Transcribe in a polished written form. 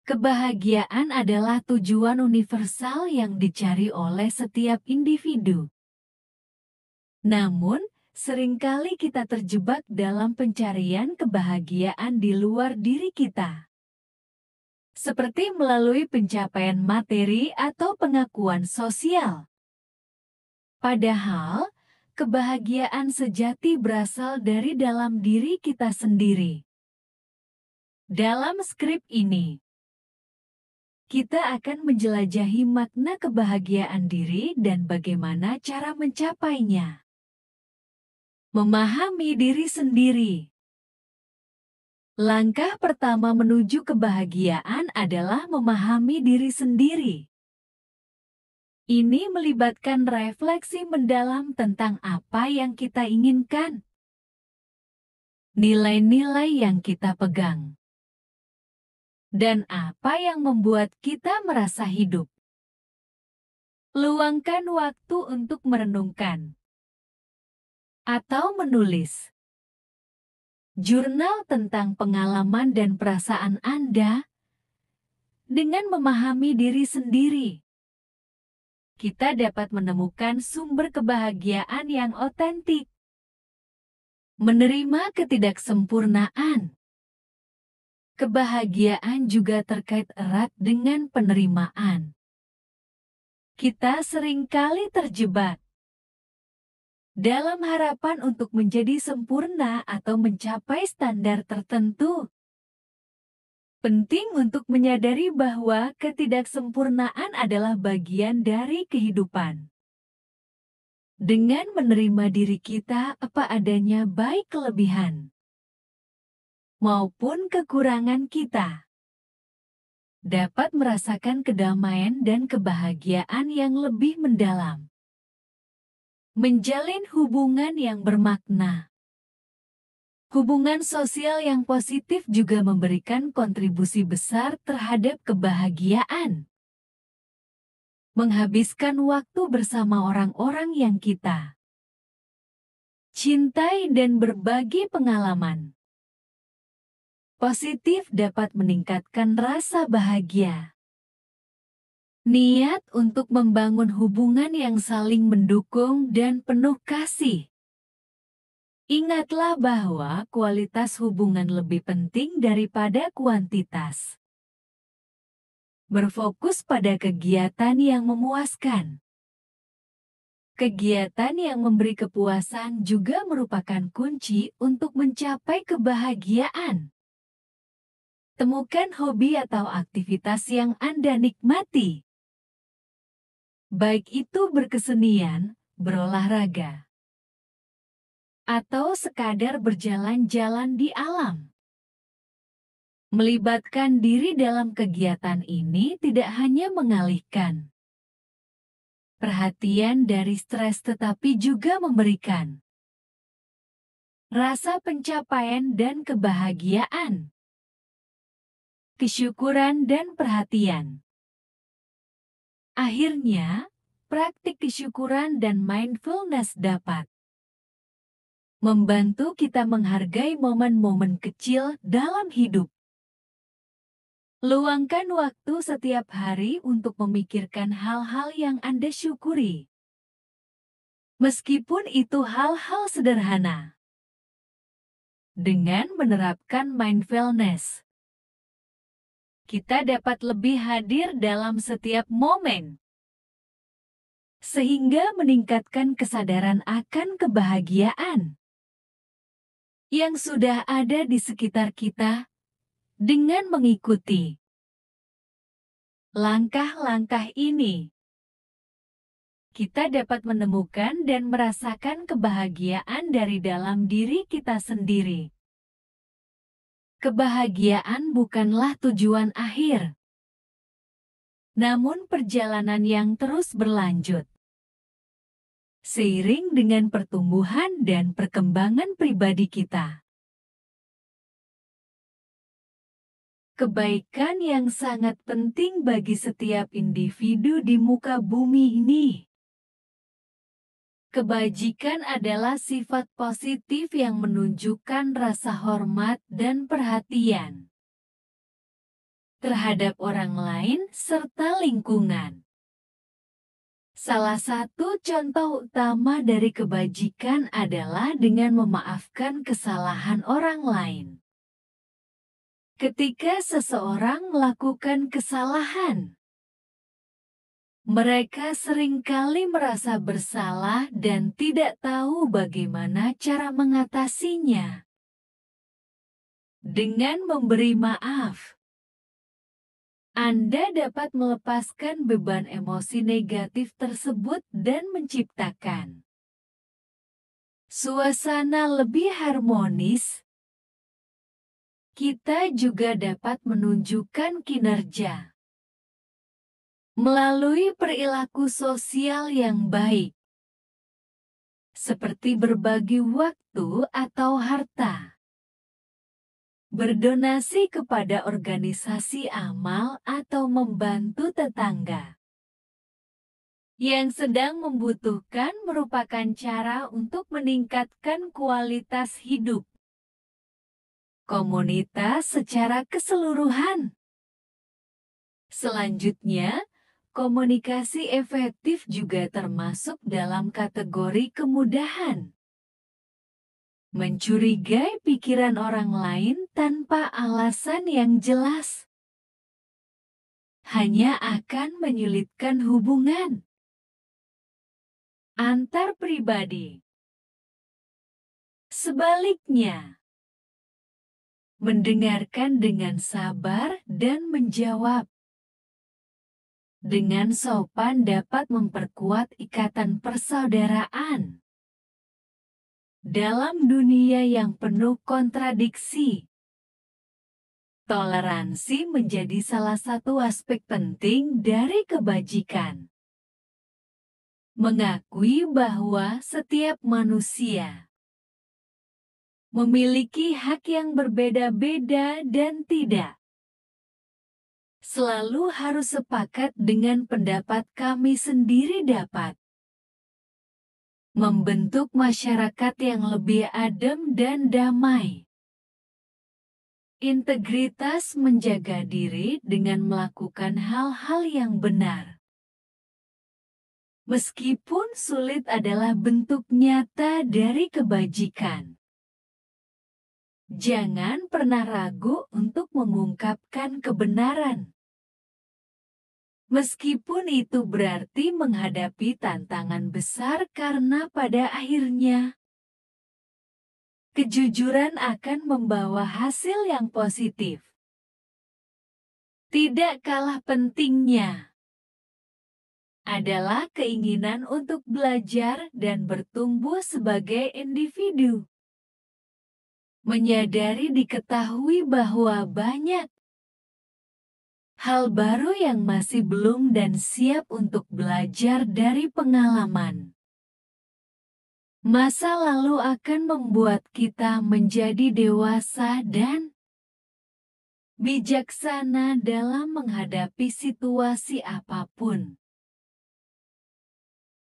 Kebahagiaan adalah tujuan universal yang dicari oleh setiap individu. Namun, seringkali kita terjebak dalam pencarian kebahagiaan di luar diri kita. Seperti melalui pencapaian materi atau pengakuan sosial. Padahal, kebahagiaan sejati berasal dari dalam diri kita sendiri. Dalam skrip ini, kita akan menjelajahi makna kebahagiaan diri dan bagaimana cara mencapainya. Memahami diri sendiri. Langkah pertama menuju kebahagiaan adalah memahami diri sendiri. Ini melibatkan refleksi mendalam tentang apa yang kita inginkan, nilai-nilai yang kita pegang, dan apa yang membuat kita merasa hidup. Luangkan waktu untuk merenungkan atau menulis jurnal tentang pengalaman dan perasaan Anda. Dengan memahami diri sendiri, kita dapat menemukan sumber kebahagiaan yang otentik. Menerima ketidaksempurnaan. Kebahagiaan juga terkait erat dengan penerimaan. Kita seringkali terjebak dalam harapan untuk menjadi sempurna atau mencapai standar tertentu. Penting untuk menyadari bahwa ketidaksempurnaan adalah bagian dari kehidupan. Dengan menerima diri kita apa adanya, baik kelebihan maupun kekurangan kita, dapat merasakan kedamaian dan kebahagiaan yang lebih mendalam. Menjalin hubungan yang bermakna. Hubungan sosial yang positif juga memberikan kontribusi besar terhadap kebahagiaan. Menghabiskan waktu bersama orang-orang yang kita cintai dan berbagi pengalaman positif dapat meningkatkan rasa bahagia. Niat untuk membangun hubungan yang saling mendukung dan penuh kasih. Ingatlah bahwa kualitas hubungan lebih penting daripada kuantitas. Berfokus pada kegiatan yang memuaskan. Kegiatan yang memberi kepuasan juga merupakan kunci untuk mencapai kebahagiaan. Temukan hobi atau aktivitas yang Anda nikmati. Baik itu berkesenian, berolahraga, atau sekadar berjalan-jalan di alam. Melibatkan diri dalam kegiatan ini tidak hanya mengalihkan perhatian dari stres tetapi juga memberikan rasa pencapaian dan kebahagiaan, kesyukuran dan perhatian. Akhirnya, praktik kesyukuran dan mindfulness dapat membantu kita menghargai momen-momen kecil dalam hidup. Luangkan waktu setiap hari untuk memikirkan hal-hal yang Anda syukuri. Meskipun itu hal-hal sederhana. Dengan menerapkan mindfulness, kita dapat lebih hadir dalam setiap momen, sehingga meningkatkan kesadaran akan kebahagiaan yang sudah ada di sekitar kita dengan mengikuti langkah-langkah ini. Kita dapat menemukan dan merasakan kebahagiaan dari dalam diri kita sendiri. Kebahagiaan bukanlah tujuan akhir, namun perjalanan yang terus berlanjut. Seiring dengan pertumbuhan dan perkembangan pribadi kita. Kebaikan yang sangat penting bagi setiap individu di muka bumi ini. Kebajikan adalah sifat positif yang menunjukkan rasa hormat dan perhatian terhadap orang lain serta lingkungan. Salah satu contoh utama dari kebajikan adalah dengan memaafkan kesalahan orang lain. Ketika seseorang melakukan kesalahan, mereka seringkali merasa bersalah dan tidak tahu bagaimana cara mengatasinya. Dengan memberi maaf, Anda dapat melepaskan beban emosi negatif tersebut dan menciptakan suasana lebih harmonis. Kita juga dapat menunjukkan kinerja melalui perilaku sosial yang baik, seperti berbagi waktu atau harta, berdonasi kepada organisasi amal, atau membantu tetangga yang sedang membutuhkan merupakan cara untuk meningkatkan kualitas hidup komunitas secara keseluruhan. Selanjutnya, komunikasi efektif juga termasuk dalam kategori kemudahan. Mencurigai pikiran orang lain tanpa alasan yang jelas hanya akan menyulitkan hubungan antar pribadi. Sebaliknya, mendengarkan dengan sabar dan menjawab dengan sopan dapat memperkuat ikatan persaudaraan. Dalam dunia yang penuh kontradiksi, toleransi menjadi salah satu aspek penting dari kebajikan. Mengakui bahwa setiap manusia memiliki hak yang berbeda-beda dan tidak selalu harus sepakat dengan pendapat kami sendiri dapat membentuk masyarakat yang lebih adem dan damai. Integritas menjaga diri dengan melakukan hal-hal yang benar, meskipun sulit, adalah bentuk nyata dari kebajikan. Jangan pernah ragu untuk mengungkapkan kebenaran, meskipun itu berarti menghadapi tantangan besar, karena pada akhirnya kejujuran akan membawa hasil yang positif. Tidak kalah pentingnya adalah keinginan untuk belajar dan bertumbuh sebagai individu. Menyadari diketahui bahwa banyak hal baru yang masih belum dan siap untuk belajar dari pengalaman masa lalu akan membuat kita menjadi dewasa dan bijaksana dalam menghadapi situasi apapun.